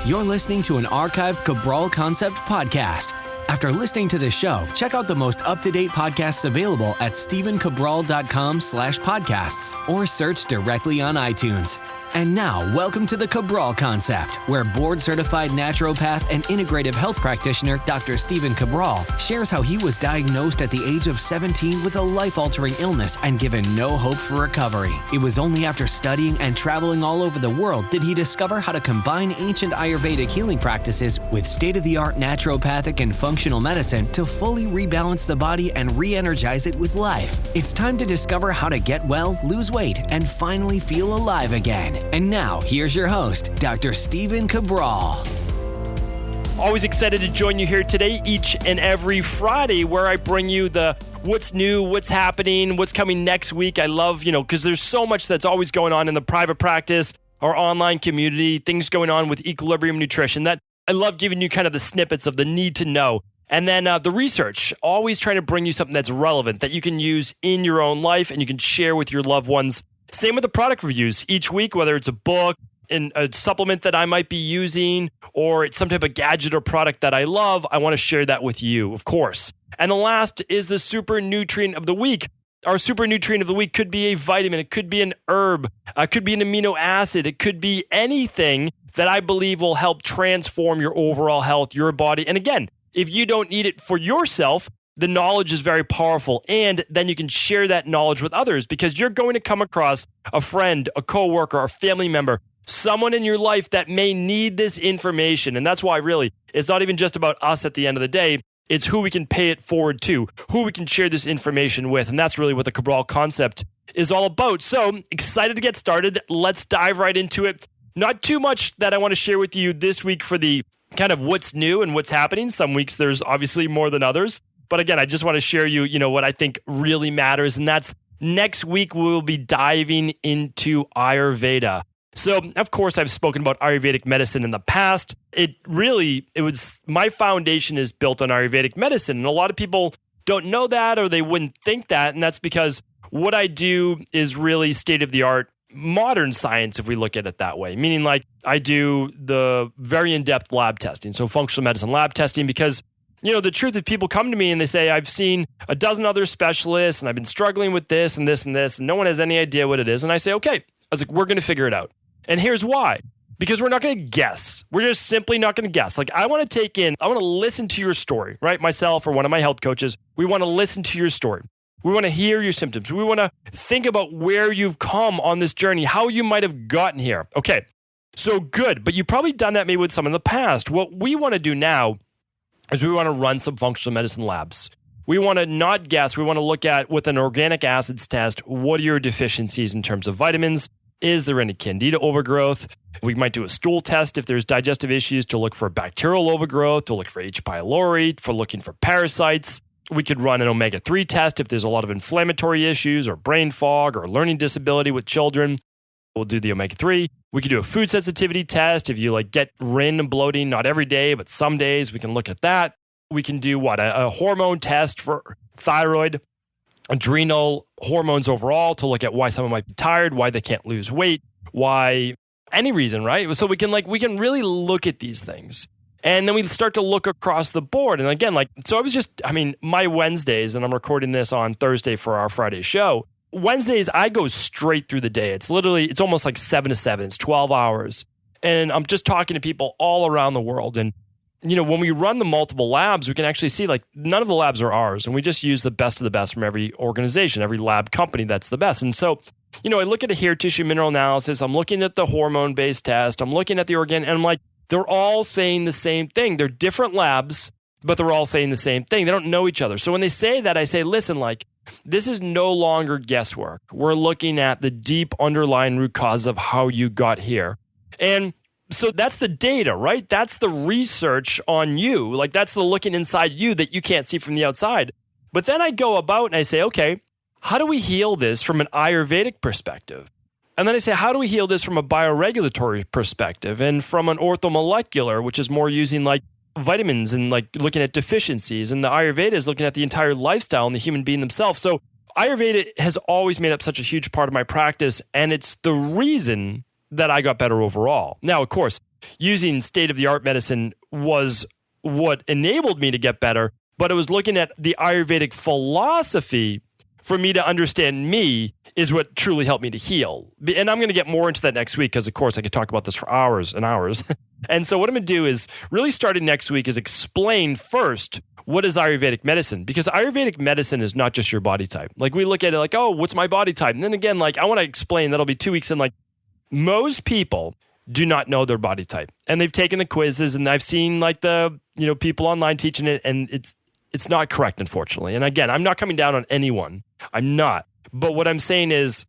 You're listening to an archived Cabral Concept podcast. After listening to this show, check out the most up-to-date podcasts available at stephencabral.com/podcasts or search directly on iTunes. And now, welcome to the Cabral Concept, where board-certified naturopath and integrative health practitioner Dr. Stephen Cabral shares how he was diagnosed at the age of 17 with a life-altering illness and given no hope for recovery. It was only after studying and traveling all over the world did he discover how to combine ancient Ayurvedic healing practices with state-of-the-art naturopathic and functional medicine to fully rebalance the body and re-energize it with life. It's time to discover how to get well, lose weight, and finally feel alive again. And now, here's your host, Dr. Stephen Cabral. Always excited to join you here today, each and every Friday, where I bring you the what's new, what's happening, what's coming next week. I love, because there's so much that's always going on in the private practice, our online community, things going on with Equilibrium Nutrition, that I love giving you kind of the snippets of the need to know. And then the research, always trying to bring you something that's relevant that you can use in your own life and you can share with your loved ones. Same with the product reviews each week, whether it's a book and a supplement that I might be using or it's some type of gadget or product that I love. I want to share that with you, of course. And the last is the super nutrient of the week. Our super nutrient of the week could be a vitamin. It could be an herb. It could be an amino acid. It could be anything that I believe will help transform your overall health, your body. And again, if you don't need it for yourself, the knowledge is very powerful, and then you can share that knowledge with others because you're going to come across a friend, a coworker, a family member, someone in your life that may need this information. And that's why really, it's not even just about us at the end of the day. It's who we can pay it forward to, who we can share this information with. And that's really what the Cabral Concept is all about. So excited to get started. Let's dive right into it. Not too much that I want to share with you this week for the kind of what's new and what's happening. Some weeks there's obviously more than others. But again, I just want to share what I think really matters. And that's next week, we will be diving into Ayurveda. So, of course, I've spoken about Ayurvedic medicine in the past. My foundation is built on Ayurvedic medicine. And a lot of people don't know that or they wouldn't think that. And that's because what I do is really state-of-the-art modern science, if we look at it that way. Meaning like I do the very in-depth lab testing. So functional medicine lab testing because the truth is people come to me and they say, I've seen a dozen other specialists and I've been struggling with this and this and this, and no one has any idea what it is. And I say, okay. I was like, we're going to figure it out. And here's why. Because we're not going to guess. We're just simply not going to guess. Like I want to listen to your story, right? Myself or one of my health coaches, we want to listen to your story. We want to hear your symptoms. We want to think about where you've come on this journey, how you might have gotten here. Okay, so good. But you've probably done that maybe with some in the past. What we want to do now is we want to run some functional medicine labs. We want to not guess. We want to look at, with an organic acids test, what are your deficiencies in terms of vitamins? Is there any candida overgrowth? We might do a stool test if there's digestive issues to look for bacterial overgrowth, to look for H. pylori, for looking for parasites. We could run an omega-3 test if there's a lot of inflammatory issues or brain fog or learning disability with children. We'll do the omega-3. We could do a food sensitivity test. If you get random bloating, not every day, but some days, we can look at that. We can do a hormone test for thyroid, adrenal hormones overall to look at why someone might be tired, why they can't lose weight, why any reason, right? So we can really look at these things. And then we start to look across the board. And again, my Wednesdays, and I'm recording this on Thursday for our Friday show. Wednesdays, I go straight through the day. It's almost like 7 to 7. It's 12 hours. And I'm just talking to people all around the world. And, when we run the multiple labs, we can actually see none of the labs are ours. And we just use the best of the best from every organization, every lab company that's the best. And so, I look at a hair tissue mineral analysis. I'm looking at the hormone-based test. I'm looking at the organic, and I'm like, they're all saying the same thing. They're different labs, but they're all saying the same thing. They don't know each other. So when they say that, I say, listen, this is no longer guesswork. We're looking at the deep underlying root cause of how you got here. And so that's the data, right? That's the research on you. That's the looking inside you that you can't see from the outside. But then I go about and I say, okay, how do we heal this from an Ayurvedic perspective? And then I say, how do we heal this from a bioregulatory perspective and from an orthomolecular, which is more using vitamins and looking at deficiencies. And the Ayurveda is looking at the entire lifestyle and the human being themselves. So Ayurveda has always made up such a huge part of my practice. And it's the reason that I got better overall. Now, of course, using state-of-the-art medicine was what enabled me to get better, but it was looking at the Ayurvedic philosophy for me to understand me is what truly helped me to heal. And I'm going to get more into that next week because, of course, I could talk about this for hours and hours. And so what I'm going to do is really starting next week is explain first what is Ayurvedic medicine, because Ayurvedic medicine is not just your body type. Like we look at it like, oh, what's my body type? And then again, like I want to explain, that'll be 2 weeks in, like most people do not know their body type. And they've taken the quizzes and I've seen like the, people online teaching it, and it's not correct, unfortunately. And again, I'm not coming down on anyone. I'm not. But what I'm saying is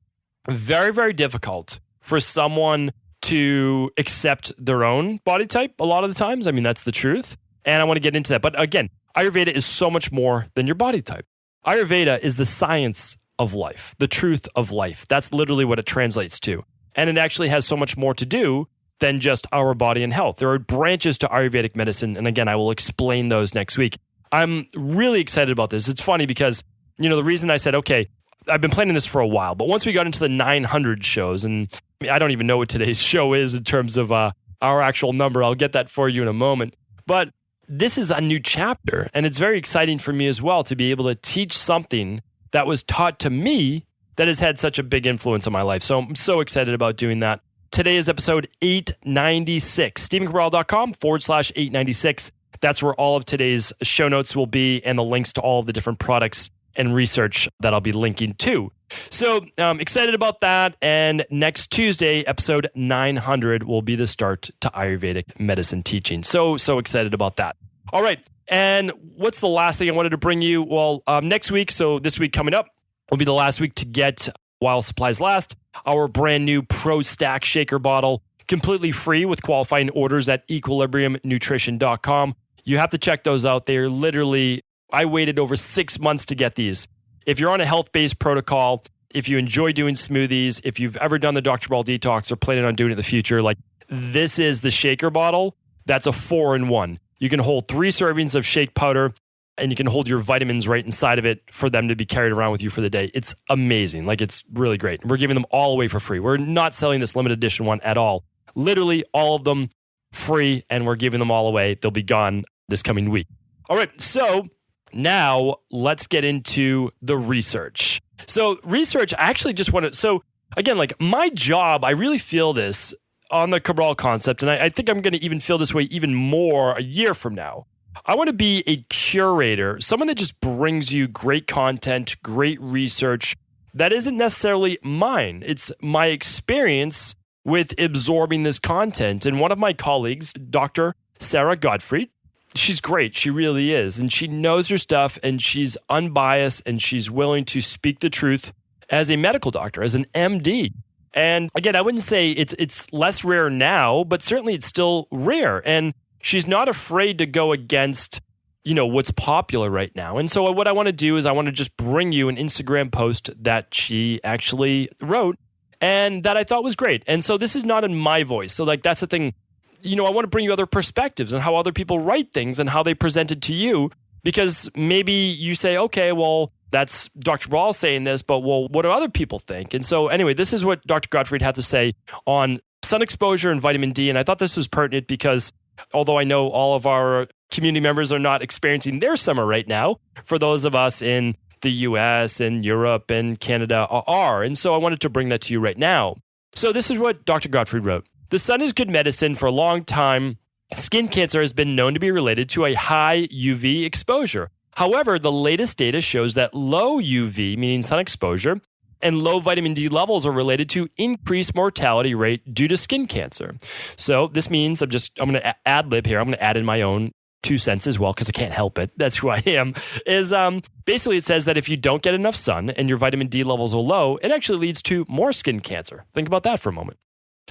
very, very difficult for someone to accept their own body type a lot of the times. I mean, that's the truth. And I want to get into that. But again, Ayurveda is so much more than your body type. Ayurveda is the science of life, the truth of life. That's literally what it translates to. And it actually has so much more to do than just our body and health. There are branches to Ayurvedic medicine. And again, I will explain those next week. I'm really excited about this. It's funny because, the reason I said, okay, I've been planning this for a while, but once we got into the 900 shows, and I don't even know what today's show is in terms of our actual number. I'll get that for you in a moment. But this is a new chapter, and it's very exciting for me as well to be able to teach something that was taught to me that has had such a big influence on my life. So I'm so excited about doing that. Today is episode 896, StephenCabral.com/896. That's where all of today's show notes will be and the links to all of the different products and research that I'll be linking to. So I'm excited about that. And next Tuesday, episode 900 will be the start to Ayurvedic medicine teaching. So excited about that. All right. And what's the last thing I wanted to bring you? Well, next week, so this week coming up, will be the last week to get, while supplies last, our brand new Pro Stack shaker bottle, completely free with qualifying orders at equilibriumnutrition.com. You have to check those out. They're literally, I waited over 6 months to get these. If you're on a health-based protocol, if you enjoy doing smoothies, if you've ever done the Dr. Cabral detox or planning on doing it in the future, like this is the shaker bottle. That's a 4-in-1. You can hold 3 servings of shake powder, and you can hold your vitamins right inside of it for them to be carried around with you for the day. It's amazing. Like, it's really great. We're giving them all away for free. We're not selling this limited edition one at all. Literally all of them free, and we're giving them all away. They'll be gone this coming week. All right, so now let's get into the research. So research, I actually just want to, so again, like my job, I really feel this on the Cabral concept, and I think I'm going to even feel this way even more a year from now. I want to be a curator, someone that just brings you great content, great research that isn't necessarily mine. It's my experience with absorbing this content. And one of my colleagues, Dr. Sarah Gottfried, she's great. She really is. And she knows her stuff, and she's unbiased, and she's willing to speak the truth as a medical doctor, as an MD. And again, I wouldn't say it's less rare now, but certainly it's still rare. And she's not afraid to go against, what's popular right now. And so what I want to do is I want to just bring you an Instagram post that she actually wrote and that I thought was great. And so this is not in my voice. So like that's the thing, I want to bring you other perspectives and how other people write things and how they present it to you, because maybe you say, okay, well, that's Dr. Cabral saying this, but well, what do other people think? And so anyway, this is what Dr. Gottfried had to say on sun exposure and vitamin D. And I thought this was pertinent because although I know all of our community members are not experiencing their summer right now, for those of us in the US and Europe and Canada are. And so I wanted to bring that to you right now. So this is what Dr. Gottfried wrote. The sun is good medicine. For a long time, skin cancer has been known to be related to a high UV exposure. However, the latest data shows that low UV, meaning sun exposure, and low vitamin D levels are related to increased mortality rate due to skin cancer. So this means I'm going to ad-lib here. I'm going to add in my own 2 cents as well because I can't help it. That's who I am. Basically it says that if you don't get enough sun and your vitamin D levels are low, it actually leads to more skin cancer. Think about that for a moment.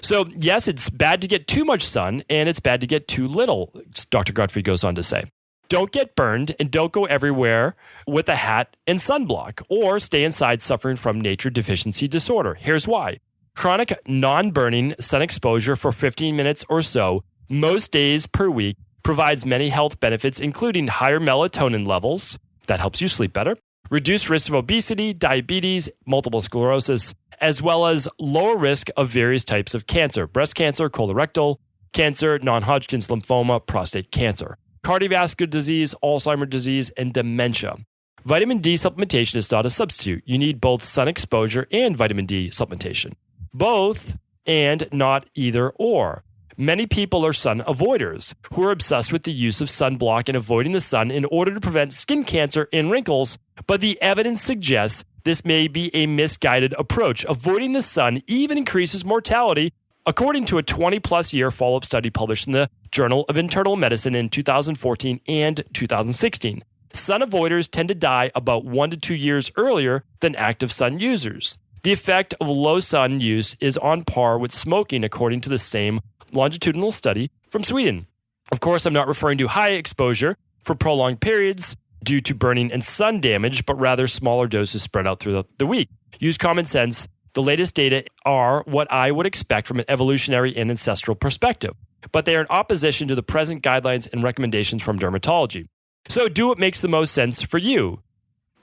So yes, it's bad to get too much sun and it's bad to get too little, Dr. Gottfried goes on to say. Don't get burned and don't go everywhere with a hat and sunblock, or stay inside suffering from nature deficiency disorder. Here's why. Chronic non-burning sun exposure for 15 minutes or so, most days per week, provides many health benefits, including higher melatonin levels, that helps you sleep better, reduced risk of obesity, diabetes, multiple sclerosis, as well as lower risk of various types of cancer, breast cancer, colorectal, cancer, non-Hodgkin's lymphoma, prostate cancer, cardiovascular disease, Alzheimer's disease, and dementia. Vitamin D supplementation is not a substitute. You need both sun exposure and vitamin D supplementation. Both and not either or. Many people are sun avoiders who are obsessed with the use of sunblock and avoiding the sun in order to prevent skin cancer and wrinkles, but the evidence suggests this may be a misguided approach. Avoiding the sun even increases mortality, according to a 20-plus year follow-up study published in the Journal of Internal Medicine in 2014 and 2016. Sun avoiders tend to die about 1 to 2 years earlier than active sun users. The effect of low sun use is on par with smoking, according to the same longitudinal study from Sweden. Of course, I'm not referring to high exposure for prolonged periods due to burning and sun damage, but rather smaller doses spread out through the week. Use common sense. The latest data are what I would expect from an evolutionary and ancestral perspective, but they are in opposition to the present guidelines and recommendations from dermatology. So do what makes the most sense for you.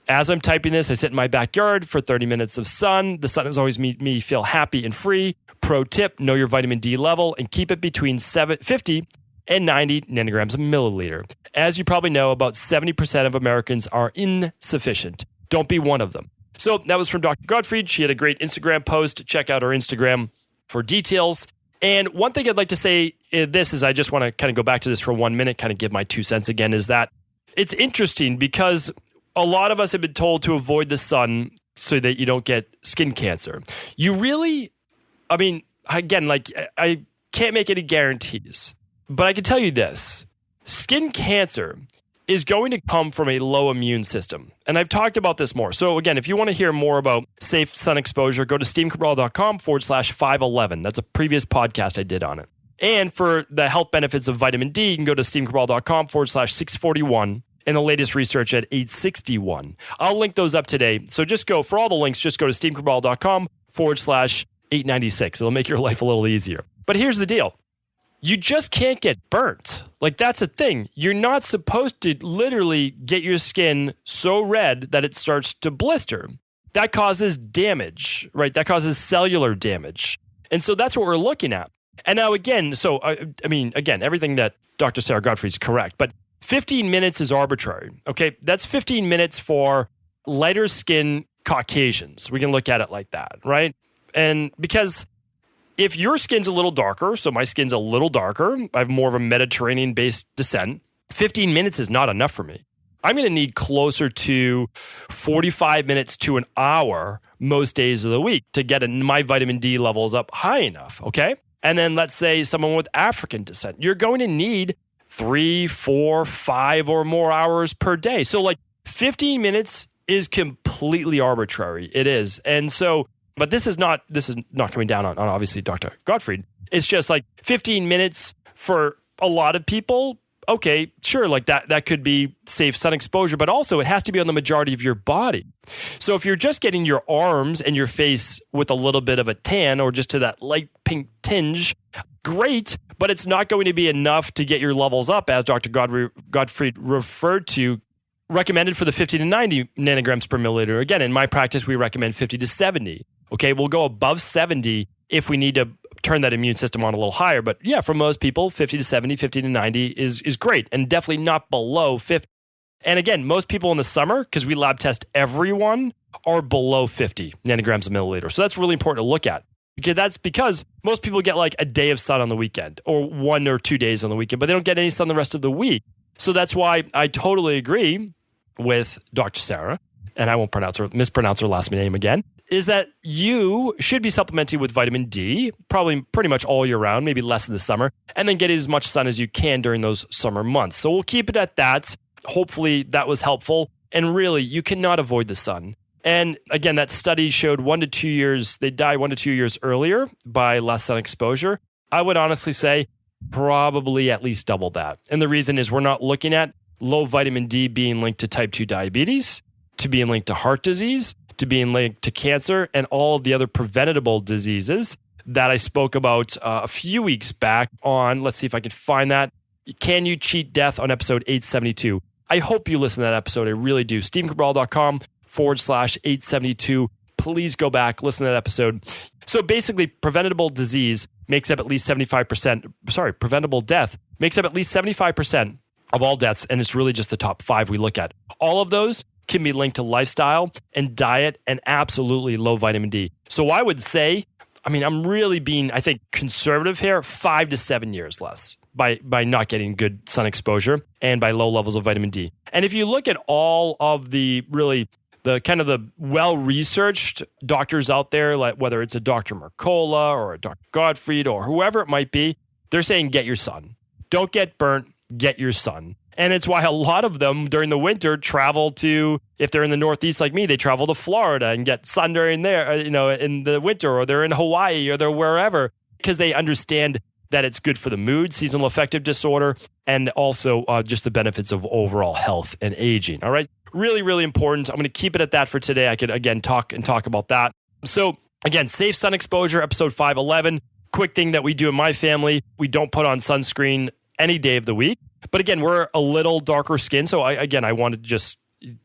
As I'm typing this, I sit in my backyard for 30 minutes of sun. The sun has always made me feel happy and free. Pro tip, know your vitamin D level and keep it between 50 and 90 nanograms a milliliter. As you probably know, about 70% of Americans are insufficient. Don't be one of them. So that was from Dr. Gottfried. She had a great Instagram post. Check out her Instagram for details. And one thing I'd like to say is I just want to kind of go back to this for 1 minute, kind of give my 2 cents again, is that it's interesting because a lot of us have been told to avoid the sun so that you don't get skin cancer. You really, I mean, again, like I can't make any guarantees, but I can tell you this. Skin cancer is going to come from a low immune system. And I've talked about this more. So again, if you want to hear more about safe sun exposure, go to steamcabral.com/511. That's a previous podcast I did on it. And for the health benefits of vitamin D, you can go to steamcabral.com/641 and the latest research at 861. I'll link those up today. So just go, for all the links, just go to steamcabral.com/896. It'll make your life a little easier. But here's the deal. You just can't get burnt. Like, that's a thing. You're not supposed to literally get your skin so red that it starts to blister. That causes damage, right? That causes cellular damage. And so that's what we're looking at. And now again, again, everything that Dr. Sarah Godfrey is correct, but 15 minutes is arbitrary, okay? That's 15 minutes for lighter skin Caucasians. We can look at it like that, right? And because if your skin's a little darker, so my skin's a little darker, I have more of a Mediterranean-based descent, 15 minutes is not enough for me. I'm going to need closer to 45 minutes to an hour most days of the week to get my vitamin D levels up high enough, okay? And then let's say someone with African descent, you're going to need 3, 4, 5 or more hours per day. So like 15 minutes is completely arbitrary. It is. And so, but this is not coming down on obviously Dr. Gottfried. It's just like 15 minutes for a lot of people. Okay, sure, like that could be safe sun exposure, but also it has to be on the majority of your body. So if you're just getting your arms and your face with a little bit of a tan or just to that light pink tinge, great, but it's not going to be enough to get your levels up, as Dr. Gottfried referred to, recommended for the 50 to 90 nanograms per milliliter. Again, in my practice, we recommend 50 to 70. Okay, we'll go above 70 if we need to turn that immune system on a little higher. But yeah, for most people, 50 to 70, 50 to 90 is great, and definitely not below 50. And again, most people in the summer, because we lab test everyone, are below 50 nanograms a milliliter. So that's really important to look at. Because most people get like a day of sun on the weekend or 1 or 2 days on the weekend, but they don't get any sun the rest of the week. So that's why I totally agree with Dr. Sarah, and I won't mispronounce her last name again, is that you should be supplementing with vitamin D, probably pretty much all year round, maybe less in the summer, and then get as much sun as you can during those summer months. So we'll keep it at that. Hopefully that was helpful. And really, you cannot avoid the sun. And again, that study showed 1 to 2 years, they die 1 to 2 years earlier by less sun exposure. I would honestly say probably at least double that. And the reason is we're not looking at low vitamin D being linked to type 2 diabetes, to being linked to heart disease, to being linked to cancer, and all of the other preventable diseases that I spoke about a few weeks back on, let's see if I can find that, Can You Cheat Death on episode 872. I hope you listen to that episode. I really do. StevenCabral.com/872. please go back, listen to that episode. So basically, preventable death makes up at least 75% of all deaths, and it's really just the top 5 we look at. All of those can be linked to lifestyle and diet and absolutely low vitamin D. So I would say, I'm really being, I think, conservative here, 5 to 7 years less by not getting good sun exposure and by low levels of vitamin D. And if you look at all of the kind of the well-researched doctors out there, like whether it's a Dr. Mercola or a Dr. Gottfried or whoever it might be, they're saying get your sun. Don't get burnt, get your sun. And it's why a lot of them during the winter travel to, if they're in the Northeast like me, they travel to Florida and get sun during there, in the winter, or they're in Hawaii or they're wherever, because they understand that it's good for the mood, seasonal affective disorder, and also just the benefits of overall health and aging. All right. Really, really important. I'm going to keep it at that for today. I could, again, talk about that. So, again, safe sun exposure, episode 511. Quick thing that we do in my family, we don't put on sunscreen any day of the week. But again, we're a little darker skin. So, I wanted to just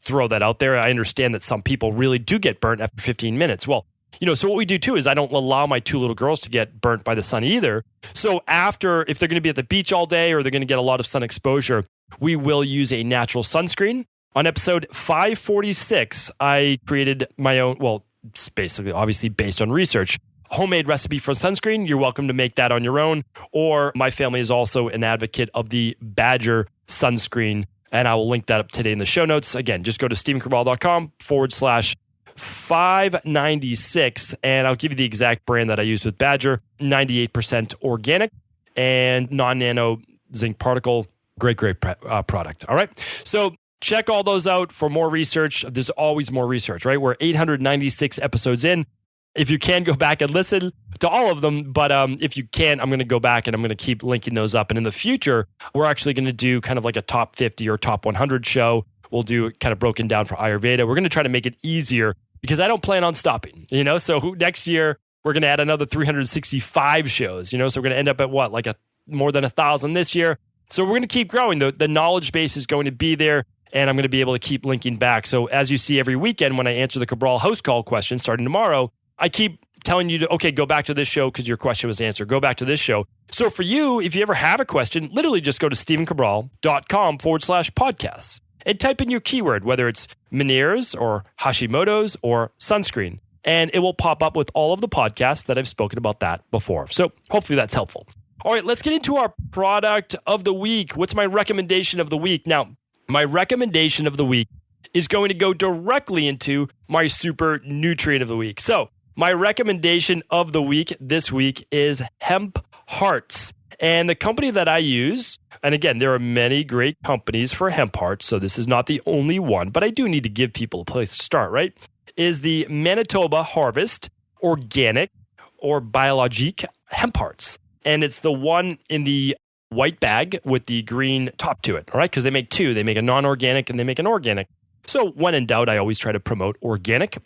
throw that out there. I understand that some people really do get burnt after 15 minutes. Well, so what we do too is I don't allow my 2 little girls to get burnt by the sun either. So if they're going to be at the beach all day or they're going to get a lot of sun exposure, we will use a natural sunscreen. On episode 546, I created my own, it's basically obviously based on research, homemade recipe for sunscreen. You're welcome to make that on your own. Or my family is also an advocate of the Badger sunscreen. And I will link that up today in the show notes. Again, just go to stephencabral.com/596. And I'll give you the exact brand that I use with Badger. 98% organic and non-nano zinc particle. Great product. All right. So check all those out for more research. There's always more research, right? We're 896 episodes in. If you can, go back and listen to all of them. But if you can't, I'm going to go back and I'm going to keep linking those up. And in the future, we're actually going to do kind of like a top 50 or top 100 show. We'll do kind of broken down for Ayurveda. We're going to try to make it easier because I don't plan on stopping, So next year, we're going to add another 365 shows, So we're going to end up at what? Like more than 1,000 this year. So we're going to keep growing. The knowledge base is going to be there. And I'm going to be able to keep linking back. So as you see every weekend when I answer the Cabral host call question starting tomorrow, I keep telling you to, go back to this show because your question was answered. Go back to this show. So for you, if you ever have a question, literally just go to stephencabral.com/podcasts and type in your keyword, whether it's Meniere's or Hashimoto's or sunscreen. And it will pop up with all of the podcasts that I've spoken about that before. So hopefully that's helpful. All right, let's get into our product of the week. What's my recommendation of the week? Now, my recommendation of the week is going to go directly into my super nutrient of the week. So my recommendation of the week this week is Hemp Hearts. And the company that I use, and again, there are many great companies for hemp hearts, so this is not the only one, but I do need to give people a place to start, right? Is the Manitoba Harvest Organic or Biologique Hemp Hearts. And it's the one in the white bag with the green top to it, all right? Because they make 2. They make a non-organic and they make an organic. So when in doubt, I always try to promote organic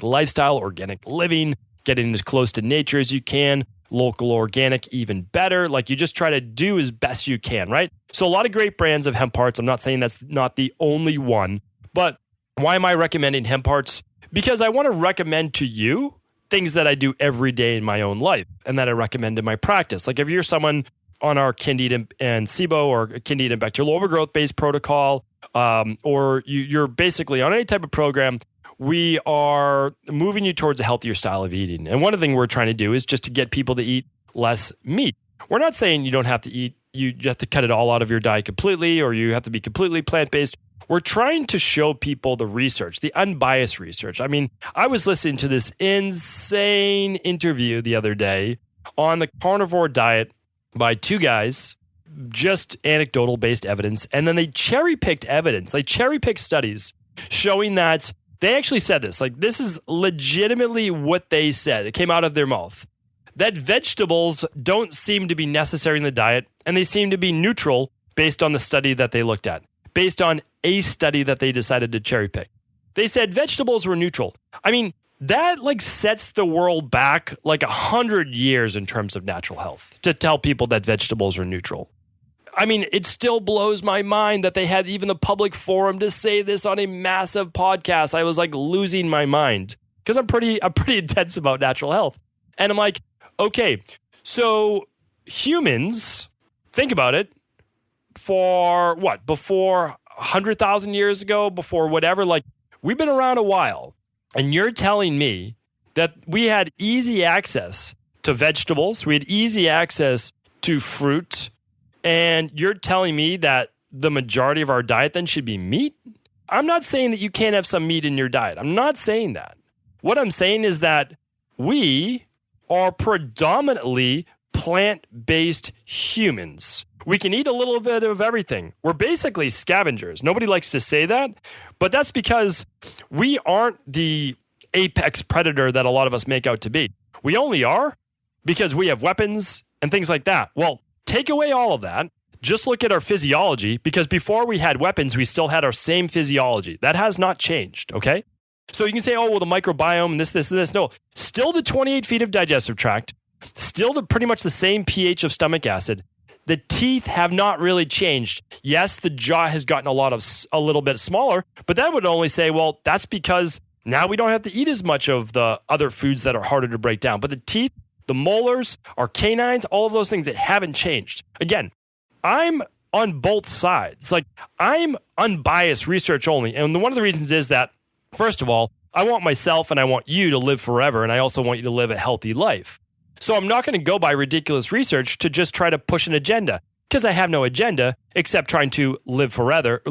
lifestyle, organic living, getting as close to nature as you can, local organic, even better. Like you just try to do as best you can, right? So a lot of great brands of hemp hearts. I'm not saying that's not the only one, but why am I recommending hemp hearts? Because I want to recommend to you things that I do every day in my own life and that I recommend in my practice. Like if you're someone on our Candida and SIBO or Candida and bacterial overgrowth-based protocol, or you're basically on any type of program, we are moving you towards a healthier style of eating. And one of the things we're trying to do is just to get people to eat less meat. We're not saying you don't have to eat, you have to cut it all out of your diet completely, or you have to be completely plant-based. We're trying to show people the research, the unbiased research. I mean, I was listening to this insane interview the other day on the carnivore diet by 2 guys, just anecdotal-based evidence, and then they cherry-picked evidence. They cherry-picked studies showing that they actually said this. Like, this is legitimately what they said. It came out of their mouth. That vegetables don't seem to be necessary in the diet, and they seem to be neutral based on the study that they looked at, based on a study that they decided to cherry-pick. They said vegetables were neutral. I mean, that sets the world back 100 years in terms of natural health to tell people that vegetables are neutral. I mean, it still blows my mind that they had even the public forum to say this on a massive podcast. I was losing my mind because I'm pretty intense about natural health. And I'm like, okay, so humans, think about it, for what, before 100,000 years ago, before whatever, like we've been around a while. And you're telling me that we had easy access to vegetables, we had easy access to fruit, and you're telling me that the majority of our diet then should be meat? I'm not saying that you can't have some meat in your diet. I'm not saying that. What I'm saying is that we are predominantly plant-based humans. We can eat a little bit of everything. We're basically scavengers. Nobody likes to say that, but that's because we aren't the apex predator that a lot of us make out to be. We only are because we have weapons and things like that. Well, take away all of that. Just look at our physiology, because before we had weapons, we still had our same physiology. That has not changed, okay? So you can say, oh, well, the microbiome, and this. No, still the 28 feet of digestive tract, still pretty much the same pH of stomach acid. The teeth have not really changed. Yes, the jaw has gotten a little bit smaller, but that would only say, well, that's because now we don't have to eat as much of the other foods that are harder to break down. But the teeth, the molars, our canines, all of those things that haven't changed. Again, I'm on both sides. Like, I'm unbiased research only. And one of the reasons is that, first of all, I want myself and I want you to live forever. And I also want you to live a healthy life. So I'm not going to go by ridiculous research to just try to push an agenda, because I have no agenda except trying to live forever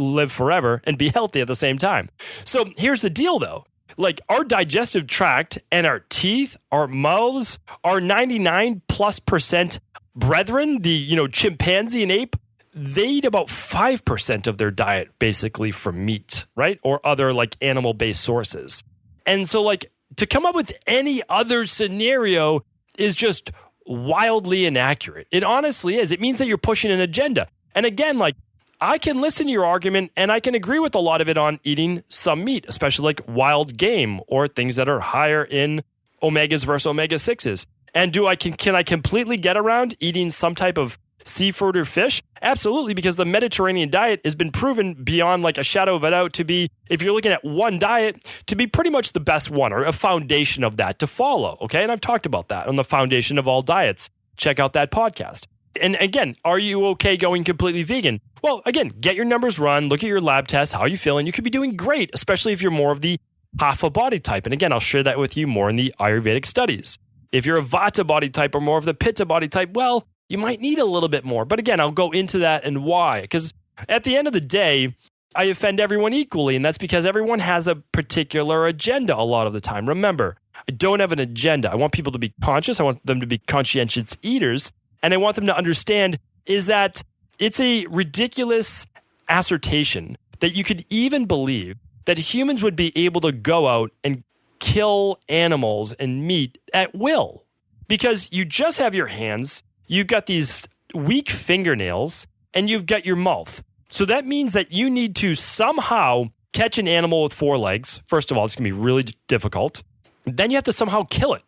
and be healthy at the same time. So here's the deal, though. Like, our digestive tract and our teeth, our mouths, our 99+% brethren, the chimpanzee and ape, they eat about 5% of their diet basically from meat, right? Or other like animal-based sources. And so like to come up with any other scenario is just wildly inaccurate. It honestly is. It means that you're pushing an agenda. And again, like, I can listen to your argument and I can agree with a lot of it on eating some meat, especially like wild game or things that are higher in omegas versus omega-6s. And can I completely get around eating some type of seafood or fish? Absolutely, because the Mediterranean diet has been proven beyond like a shadow of a doubt to be, if you're looking at one diet, to be pretty much the best one, or a foundation of that to follow. Okay. And I've talked about that on the foundation of all diets. Check out that podcast. And again, are you okay going completely vegan? Well, again, get your numbers run, look at your lab tests, how you feeling. You could be doing great, especially if you're more of the Kapha body type. And again, I'll share that with you more in the Ayurvedic studies. If you're a Vata body type or more of the Pitta body type, well, you might need a little bit more. But again, I'll go into that and why. Because at the end of the day, I offend everyone equally. And that's because everyone has a particular agenda a lot of the time. Remember, I don't have an agenda. I want people to be conscious. I want them to be conscientious eaters. And I want them to understand is that it's a ridiculous assertion that you could even believe that humans would be able to go out and kill animals and meat at will, because you just have your hands, you've got these weak fingernails, and you've got your mouth. So that means that you need to somehow catch an animal with 4 legs. First of all, it's going to be really difficult. Then you have to somehow kill it.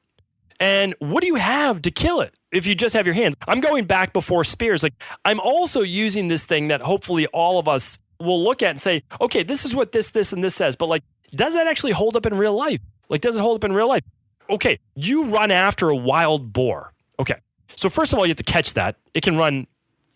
And what do you have to kill it if you just have your hands? I'm going back before spears. Like, I'm also using this thing that hopefully all of us will look at and say, okay, this is what this, and this says. But like, does that actually hold up in real life? Like, does it hold up in real life? Okay, you run after a wild boar. Okay, so first of all, you have to catch that. It can run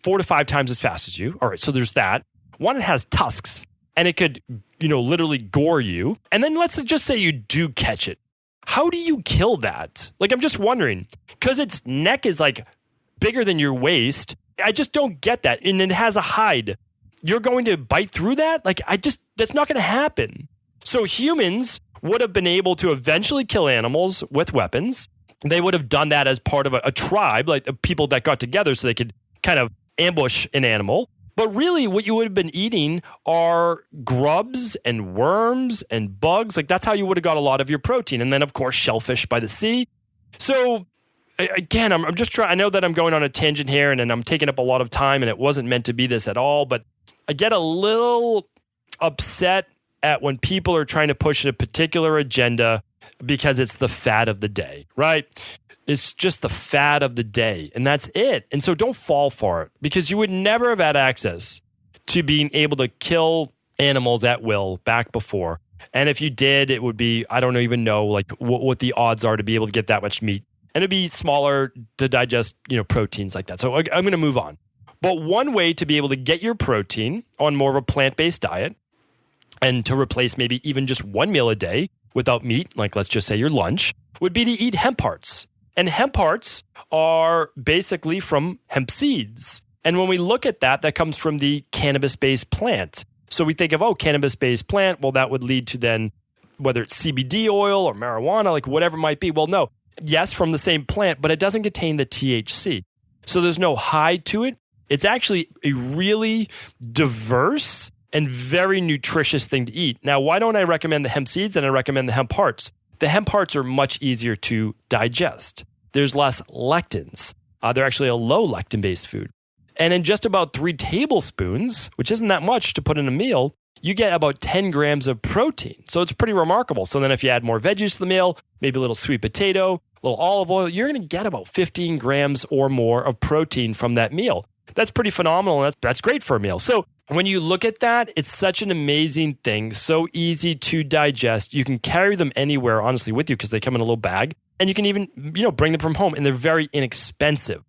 4 to 5 times as fast as you. All right, so there's that. One, it has tusks, and it could, literally gore you. And then let's just say you do catch it. How do you kill that? Like, I'm just wondering, because its neck is like bigger than your waist. I just don't get that. And it has a hide. You're going to bite through that? Like, that's not going to happen. So humans would have been able to eventually kill animals with weapons. They would have done that as part of a tribe, like the people that got together so they could kind of ambush an animal. But really what you would have been eating are grubs and worms and bugs. Like, that's how you would have got a lot of your protein. And then, of course, shellfish by the sea. So again, I'm just trying. I know that I'm going on a tangent here and I'm taking up a lot of time, and it wasn't meant to be this at all. But I get a little upset at when people are trying to push a particular agenda because it's the fad of the day, right? It's just the fad of the day, and that's it. And so don't fall for it, because you would never have had access to being able to kill animals at will back before. And if you did, it would be, I don't even know like what the odds are to be able to get that much meat. And it'd be smaller to digest, proteins like that. So I'm going to move on. But one way to be able to get your protein on more of a plant-based diet and to replace maybe even just one meal a day without meat, like let's just say your lunch, would be to eat hemp hearts. And hemp hearts are basically from hemp seeds. And when we look at that, that comes from the cannabis-based plant. So we think of, cannabis-based plant, well, that would lead to then, whether it's CBD oil or marijuana, like whatever it might be. Well, no. Yes, from the same plant, but it doesn't contain the THC. So there's no high to it. It's actually a really diverse and very nutritious thing to eat. Now, why don't I recommend the hemp seeds and I recommend the hemp hearts? The hemp hearts are much easier to digest. There's less lectins. They're actually a low lectin-based food. And in just about 3 tablespoons, which isn't that much to put in a meal, you get about 10 grams of protein. So it's pretty remarkable. So then if you add more veggies to the meal, maybe a little sweet potato, a little olive oil, you're going to get about 15 grams or more of protein from that meal. That's pretty phenomenal. And that's great for a meal. So when you look at that, it's such an amazing thing. So easy to digest. You can carry them anywhere, honestly, with you because they come in a little bag. And you can even, bring them from home and they're very inexpensive.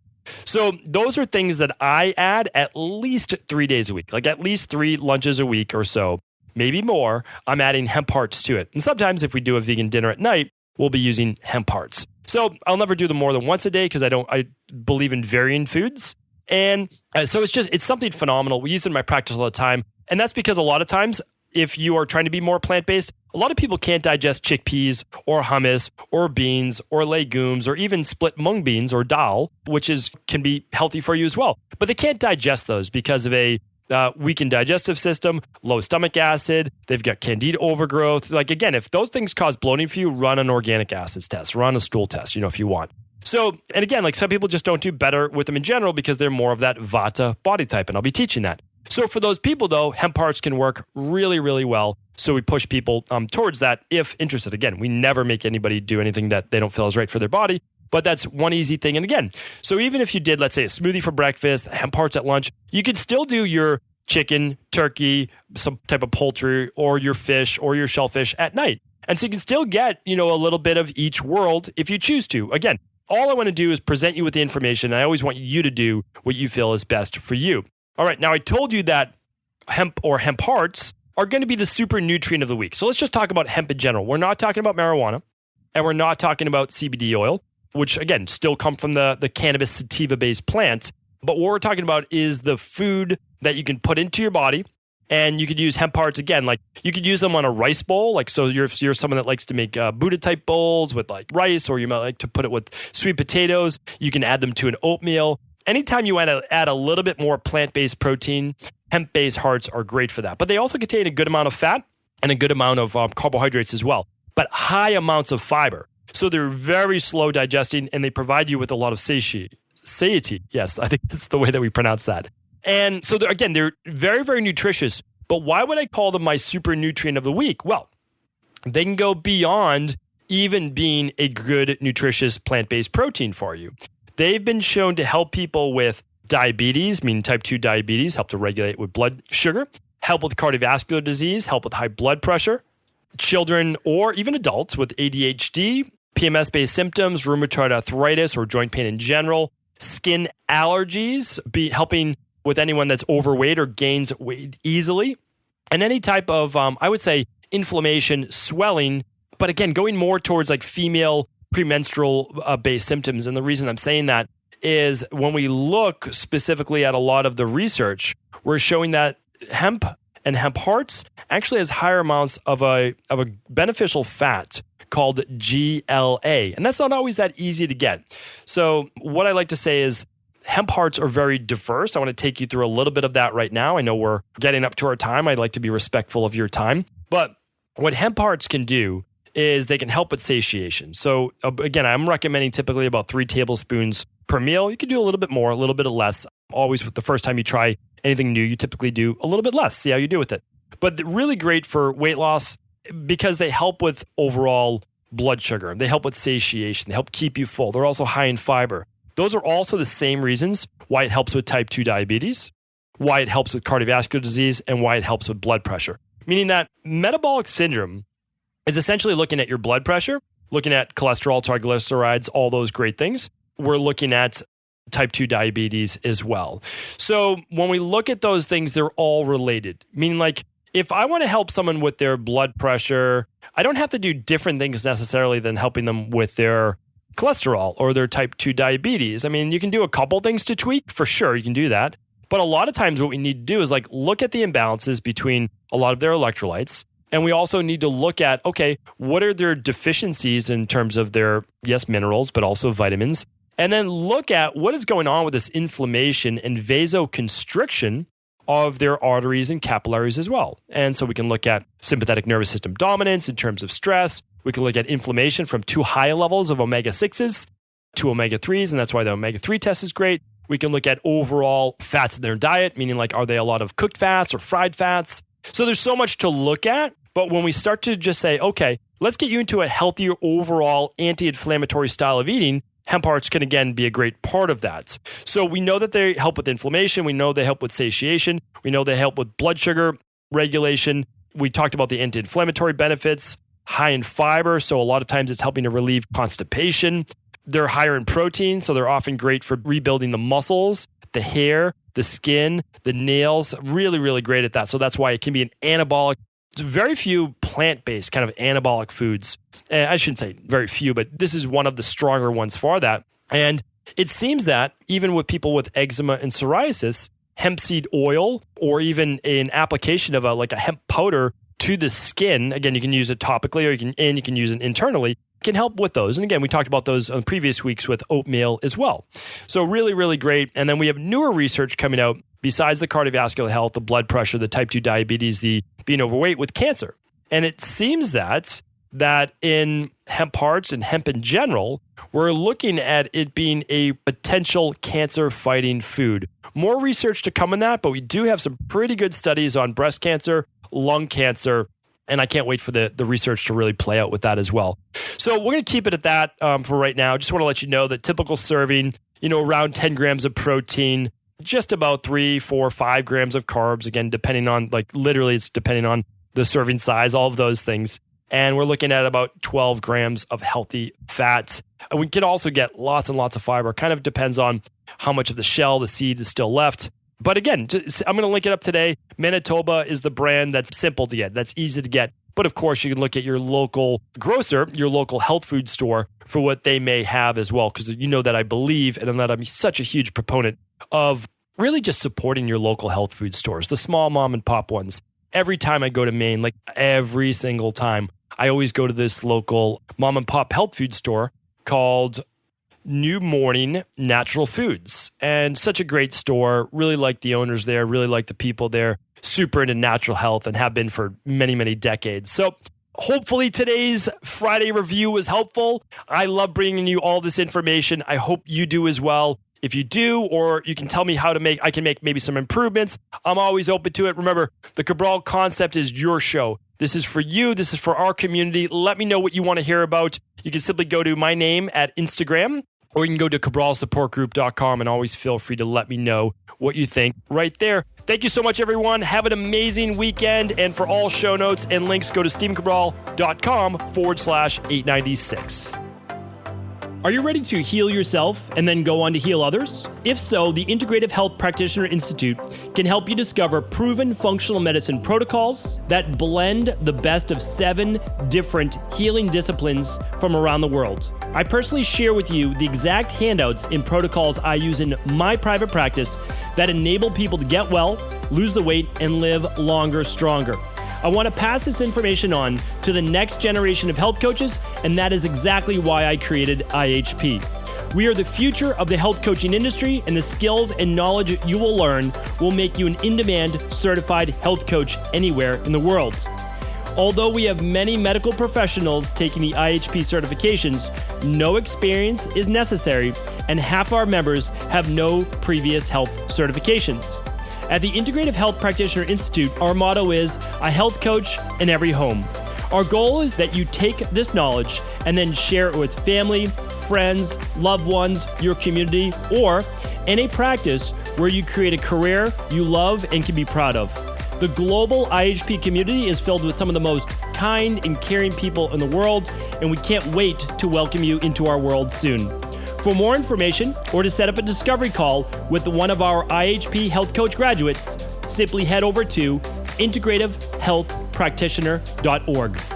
So those are things that I add at least 3 days a week, like at least 3 lunches a week or so, maybe more. I'm adding hemp hearts to it. And sometimes if we do a vegan dinner at night, we'll be using hemp hearts. So I'll never do them more than once a day because I believe in varying foods. And so it's something phenomenal. We use it in my practice all the time. And that's because a lot of times, if you are trying to be more plant-based, a lot of people can't digest chickpeas or hummus or beans or legumes or even split mung beans or dal, which can be healthy for you as well. But they can't digest those because of a weakened digestive system, low stomach acid, they've got candida overgrowth. Like again, if those things cause bloating for you, run an organic acids test, run a stool test, if you want. So, and again, like some people just don't do better with them in general because they're more of that Vata body type, and I'll be teaching that. So for those people, though, hemp hearts can work really, really well. So we push people towards that if interested. Again, we never make anybody do anything that they don't feel is right for their body, but that's one easy thing. And again, so even if you did, let's say, a smoothie for breakfast, hemp hearts at lunch, you could still do your chicken, turkey, some type of poultry, or your fish or your shellfish at night. And so you can still get, a little bit of each world if you choose to. Again, all I want to do is present you with the information. I always want you to do what you feel is best for you. All right, now I told you that hemp or hemp hearts are going to be the super nutrient of the week. So let's just talk about hemp in general. We're not talking about marijuana, and we're not talking about CBD oil, which again, still come from the cannabis sativa-based plant. But what we're talking about is the food that you can put into your body, and you could use hemp hearts again. Like you could use them on a rice bowl. Like so, you're someone that likes to make Buddha type bowls with like rice, or you might like to put it with sweet potatoes. You can add them to an oatmeal. Anytime you want to add a little bit more plant-based protein, hemp-based hearts are great for that. But they also contain a good amount of fat and a good amount of carbohydrates as well, but high amounts of fiber. So they're very slow digesting, and they provide you with a lot of satiety. Yes, I think that's the way that we pronounce that. And so they're very, very nutritious. But why would I call them my super nutrient of the week? Well, they can go beyond even being a good, nutritious plant-based protein for you. They've been shown to help people with diabetes, meaning type 2 diabetes, help to regulate with blood sugar, help with cardiovascular disease, help with high blood pressure, children or even adults with ADHD, PMS-based symptoms, rheumatoid arthritis or joint pain in general, skin allergies, helping with anyone that's overweight or gains weight easily, and any type of, I would say, inflammation, swelling, but again, going more towards like female premenstrual based symptoms. And the reason I'm saying that is when we look specifically at a lot of the research, we're showing that hemp and hemp hearts actually has higher amounts of a beneficial fat called GLA. And that's not always that easy to get. So what I like to say is hemp hearts are very diverse. I want to take you through a little bit of that right now. I know we're getting up to our time. I'd like to be respectful of your time. But what hemp hearts can do is they can help with satiation. So again, I'm recommending typically about 3 tablespoons per meal. You can do a little bit more, a little bit less. Always with the first time you try anything new, you typically do a little bit less. See how you do with it. But really great for weight loss because they help with overall blood sugar. They help with satiation. They help keep you full. They're also high in fiber. Those are also the same reasons why it helps with type 2 diabetes, why it helps with cardiovascular disease, and why it helps with blood pressure. meaning that metabolic syndrome is essentially looking at your blood pressure, looking at cholesterol, triglycerides, all those great things. We're looking at type 2 diabetes as well. So when we look at those things, they're all related. Meaning like if I want to help someone with their blood pressure, I don't have to do different things necessarily than helping them with their cholesterol or their type 2 diabetes. I mean, you can do a couple things to tweak, for sure, you can do that. But a lot of times what we need to do is like look at the imbalances between a lot of their electrolytes. And we also need to look at, okay, what are their deficiencies in terms of their, yes, minerals, but also vitamins. And then look at what is going on with this inflammation and vasoconstriction of their arteries and capillaries as well. And so we can look at sympathetic nervous system dominance in terms of stress. We can look at inflammation from too high levels of omega-6s to omega-3s, and that's why the omega-3 test is great. We can look at overall fats in their diet, meaning like, are they a lot of cooked fats or fried fats? So there's so much to look at. But when we start to just say, okay, let's get you into a healthier overall anti-inflammatory style of eating, hemp hearts can again be a great part of that. So we know that they help with inflammation. We know they help with satiation. We know they help with blood sugar regulation. We talked about the anti-inflammatory benefits, high in fiber. So a lot of times it's helping to relieve constipation. They're higher in protein. So they're often great for rebuilding the muscles, the hair, the skin, the nails. Really, really great at that. So that's why it can be an anabolic. Very few plant-based kind of anabolic foods. I shouldn't say very few, but this is one of the stronger ones for that. And it seems that even with people with eczema and psoriasis, hemp seed oil or even an application of a hemp powder to the skin, again, you can use it topically or you can use it internally, can help with those. And again, we talked about those on previous weeks with oatmeal as well. So really, really great. And then we have newer research coming out besides the cardiovascular health, the blood pressure, the type 2 diabetes, the being overweight with cancer. And it seems that in hemp hearts and hemp in general, we're looking at it being a potential cancer-fighting food. More research to come on that, but we do have some pretty good studies on breast cancer, lung cancer, and I can't wait for the research to really play out with that as well. So we're going to keep it at that for right now. Just want to let you know that typical serving, around 10 grams of protein, just about 3, 4, 5 grams of carbs. Again, depending on, literally it's depending on the serving size, all of those things. And we're looking at about 12 grams of healthy fat. And we can also get lots and lots of fiber. Kind of depends on how much of the shell, the seed is still left. But again, I'm going to link it up today. Manitoba is the brand that's simple to get, that's easy to get. But of course, you can look at your local grocer, your local health food store for what they may have as well. Because you know that I believe and that I'm such a huge proponent of really just supporting your local health food stores, the small mom and pop ones. Every time I go to Maine, every single time, I always go to this local mom and pop health food store called New Morning Natural Foods. And such a great store. Really like the owners there, really like the people there, super into natural health and have been for many, many decades. So hopefully today's Friday review was helpful. I love bringing you all this information. I hope you do as well. If you do, or you can tell me I can make maybe some improvements. I'm always open to it. Remember, the Cabral concept is your show. This is for you. This is for our community. Let me know what you want to hear about. You can simply go to my name at Instagram, or you can go to cabralsupportgroup.com and always feel free to let me know what you think right there. Thank you so much, everyone. Have an amazing weekend. And for all show notes and links, go to stevencabral.com/896. Are you ready to heal yourself and then go on to heal others? If so, the Integrative Health Practitioner Institute can help you discover proven functional medicine protocols that blend the best of 7 different healing disciplines from around the world. I personally share with you the exact handouts and protocols I use in my private practice that enable people to get well, lose the weight, and live longer, stronger. I want to pass this information on to the next generation of health coaches, and that is exactly why I created IHP. We are the future of the health coaching industry, and the skills and knowledge you will learn will make you an in-demand certified health coach anywhere in the world. Although we have many medical professionals taking the IHP certifications, no experience is necessary, and half our members have no previous health certifications. At the Integrative Health Practitioner Institute, our motto is a health coach in every home. Our goal is that you take this knowledge and then share it with family, friends, loved ones, your community, or in a practice where you create a career you love and can be proud of. The global IHP community is filled with some of the most kind and caring people in the world, and we can't wait to welcome you into our world soon. For more information or to set up a discovery call with one of our IHP Health Coach graduates, simply head over to integrativehealthpractitioner.org.